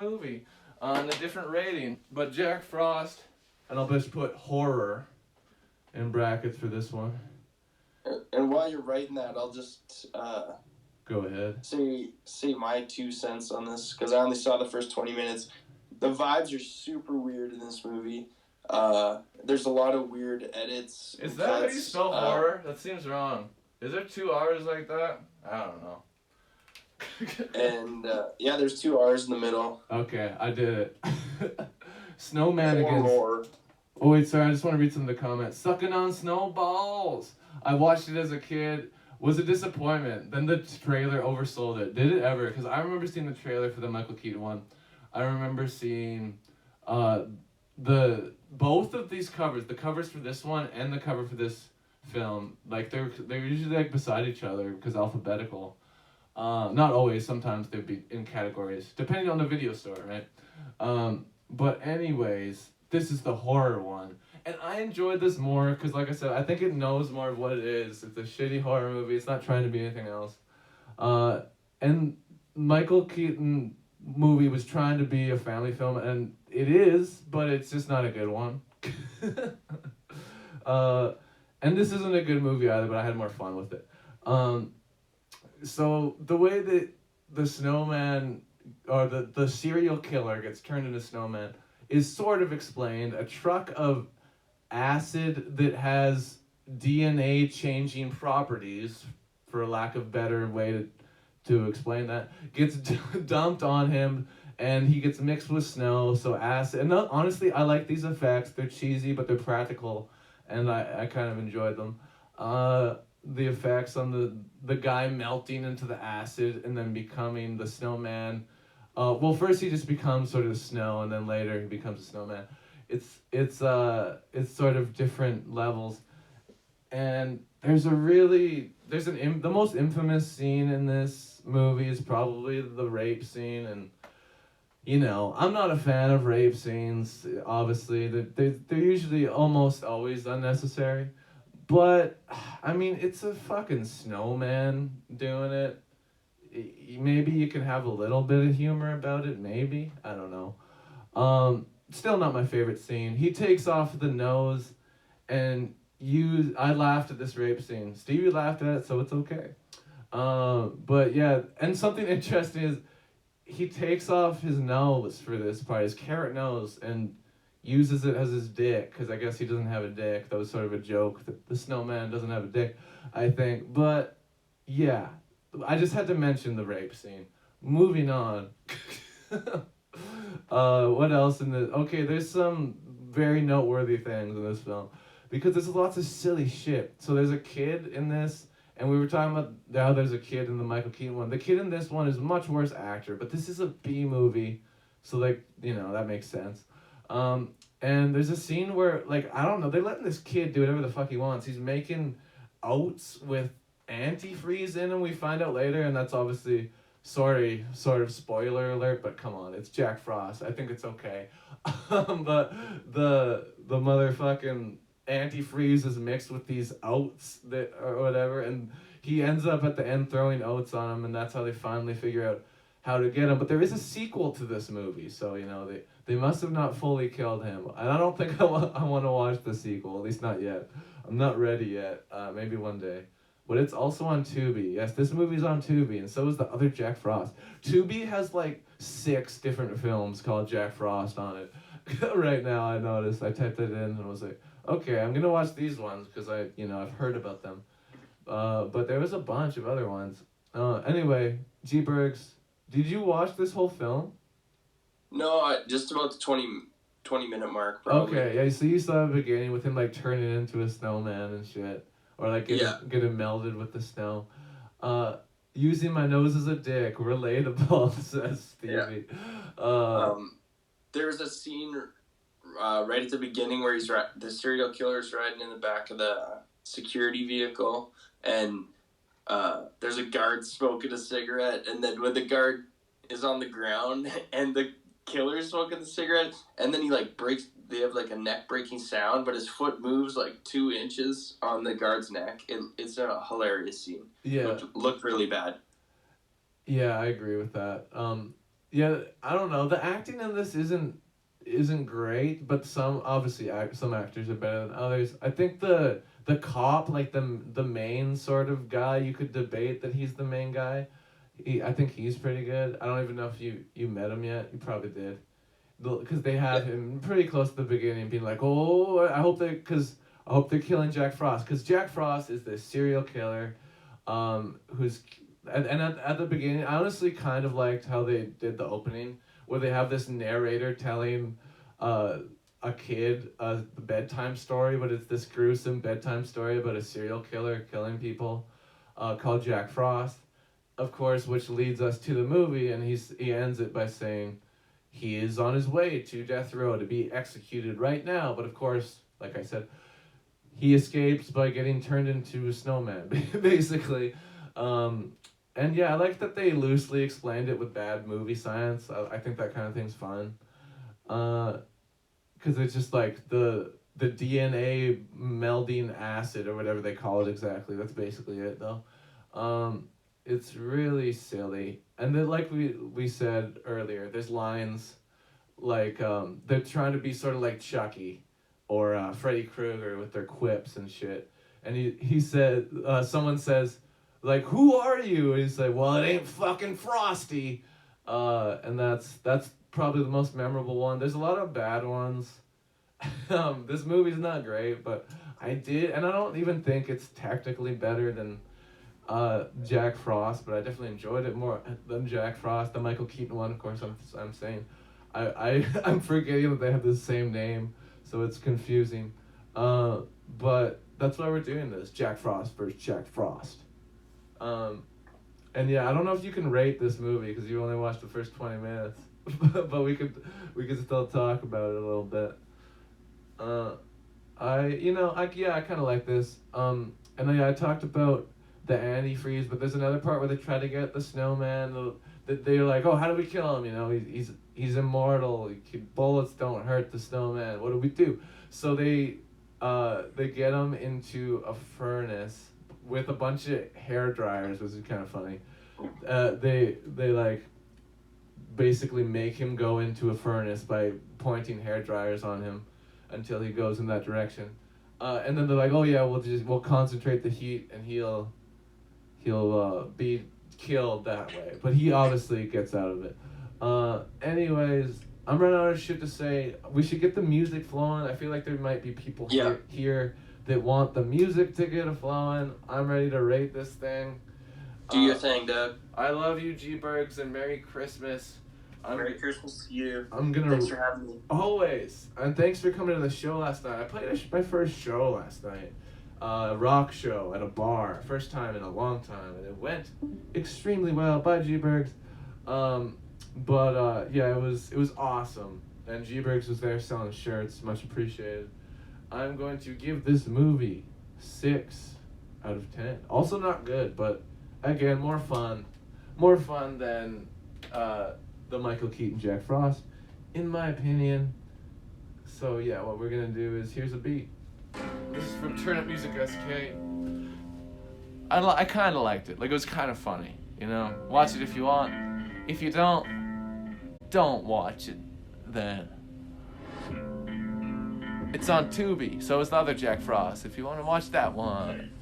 movie on a different rating. But Jack Frost, and I'll just put horror in brackets for this one. And while you're writing that, I'll just Go ahead. say my 2 cents on this because I only saw the first 20 minutes. The vibes are super weird in this movie. There's a lot of weird edits. Is that how you spell horror? That seems wrong. Is there 2 R's like that? I don't know. And yeah, there's 2 R's in the middle. Okay, I did it. Snowman against. Horror. Oh wait, sorry. I just want to read some of the comments. Sucking on snowballs. I watched it as a kid. Was a disappointment. Then the trailer oversold it. Did it ever? Because I remember seeing the trailer for the Michael Keaton one. I remember seeing the both of these covers, the covers for this one and the cover for this film, like they're usually like beside each other because alphabetical. Not always. Sometimes they'd be in categories depending on the video store, right? But anyways, this is the horror one. And I enjoyed this more because, like I said, I think it knows more of what it is. It's a shitty horror movie. It's not trying to be anything else. And Michael Keaton movie was trying to be a family film, and it is, but it's just not a good one. And this isn't a good movie either, but I had more fun with it. So the way that the snowman or the serial killer gets turned into snowman is sort of explained. A truck of acid that has DNA changing properties, for lack of better way to explain that, gets dumped on him, and he gets mixed with snow. So acid, and honestly, I like these effects. They're cheesy, but they're practical, and I kind of enjoyed them. The effects on the guy melting into the acid and then becoming the snowman. Well, first he just becomes sort of snow, and then later he becomes a snowman. It's sort of different levels, and the most infamous scene in this movie is probably the rape scene, and I'm not a fan of rape scenes. Obviously, they're usually almost always unnecessary, but I mean it's a fucking snowman doing it. Maybe you can have a little bit of humor about it. Maybe, I don't know. Still not my favorite scene. He takes off the nose, and I laughed at this rape scene. Stevie laughed at it, so it's okay. But yeah, and something interesting is he takes off his nose for this part, his carrot nose, and uses it as his dick, because I guess he doesn't have a dick. That was sort of a joke that the snowman doesn't have a dick, I think. But yeah, I just had to mention the rape scene. Moving on. What else in the? Okay, there's some very noteworthy things in this film because there's lots of silly shit. So there's a kid in this, and we were talking about how there's a kid in the Michael Keaton one. The kid in this one is a much worse actor, but this is a B movie, so like that makes sense. And there's a scene where I don't know, they're letting this kid do whatever the fuck he wants. He's making oats with antifreeze in them. We find out later, and that's obviously. Sorry, sort of spoiler alert, but come on, it's Jack Frost. I think it's okay. But the motherfucking antifreeze is mixed with these oats that or whatever, and he ends up at the end throwing oats on him, and that's how they finally figure out how to get him. But there is a sequel to this movie, so they must have not fully killed him, and I don't think I want to watch the sequel, at least not yet. I'm not ready yet. Maybe one day. But it's also on Tubi. Yes, this movie's on Tubi, and so is the other Jack Frost. Tubi has 6 different films called Jack Frost on it. Right now, I noticed. I typed it in and was like, okay, I'm gonna watch these ones because I've heard about them. But there was a bunch of other ones. Anyway, G Bergs, did you watch this whole film? No, just about the 20-minute mark, probably. Okay, yeah, so you saw the beginning with him turning into a snowman and shit. Or getting melded with the snow. Using my nose as a dick, relatable, says Stevie. Yeah. There's a scene right at the beginning where the serial killer's riding in the back of the security vehicle, and there's a guard smoking a cigarette, and then when the guard is on the ground and the killer's smoking the cigarette, and then he they have a neck breaking sound, but his foot moves 2 inches on the guard's neck. It's a hilarious scene. Yeah. Looked really bad. Yeah, I agree with that. Yeah, I don't know. The acting in this isn't great, but some obviously some actors are better than others. I think the cop, like the main sort of guy, you could debate that he's the main guy. I think he's pretty good. I don't even know if you met him yet. You probably did, because they have him pretty close to the beginning, being like, "Oh, I hope they're killing Jack Frost," because Jack Frost is the serial killer, who's and at the beginning, I honestly kind of liked how they did the opening, where they have this narrator telling, a kid a bedtime story, but it's this gruesome bedtime story about a serial killer killing people, called Jack Frost, of course, which leads us to the movie, and he ends it by saying he is on his way to death row to be executed right now, but of course, like I said, he escapes by getting turned into a snowman, basically. And yeah, I like that they loosely explained it with bad movie science. I think that kind of thing's fun. Because it's just like the DNA melding acid or whatever they call it exactly. That's basically it, though. It's really silly. And then, like we said earlier, there's lines like they're trying to be sort of like Chucky or Freddy Krueger with their quips and shit. And he said, someone says, like, "Who are you?" And he's like, "Well, it ain't fucking Frosty." And that's probably the most memorable one. There's a lot of bad ones. This movie's not great, but I don't even think it's technically better than Jack Frost, but I definitely enjoyed it more than Jack Frost. The Michael Keaton one, of course, I'm saying. I'm forgetting that they have the same name, so it's confusing. But that's why we're doing this. Jack Frost versus Jack Frost. And yeah, I don't know if you can rate this movie because you only watched the first 20 minutes, but we could still talk about it a little bit. I kind of like this. And I talked about the antifreeze, but there's another part where they try to get the snowman. They're like, "Oh, how do we kill him? You know, he's immortal. Bullets don't hurt the snowman. What do we do?" So they get him into a furnace with a bunch of hair dryers, which is kind of funny. They like basically make him go into a furnace by pointing hair dryers on him until he goes in that direction. And then they're like, "Oh yeah, we'll concentrate the heat and he'll be killed that way." But he obviously gets out of it. Anyways, I'm running out of shit to say. We should get the music flowing. I feel like there might be people here that want the music to get flowing. I'm ready to rate this thing. Do your thing, Doug. I love you, G-Bergs, and Merry Christmas. Merry Christmas to you. Thanks for having me. Always. And thanks for coming to the show last night. I played my first show last night. Rock show at a bar. First time in a long time. And it went extremely well. Bye, G-Bergs. Yeah, it was awesome. And G-Bergs was there selling shirts. Much appreciated. I'm going to give this movie 6 out of 10. Also not good, but again, more fun than the Michael Keaton Jack Frost, in my opinion. So yeah, what we're gonna do is, here's a beat. This is from Turn Up Music SK. I kind of liked it. Like, it was kind of funny, you know. Watch it if you want. If you don't watch it then. It's on Tubi, so is the other Jack Frost, if you want to watch that one.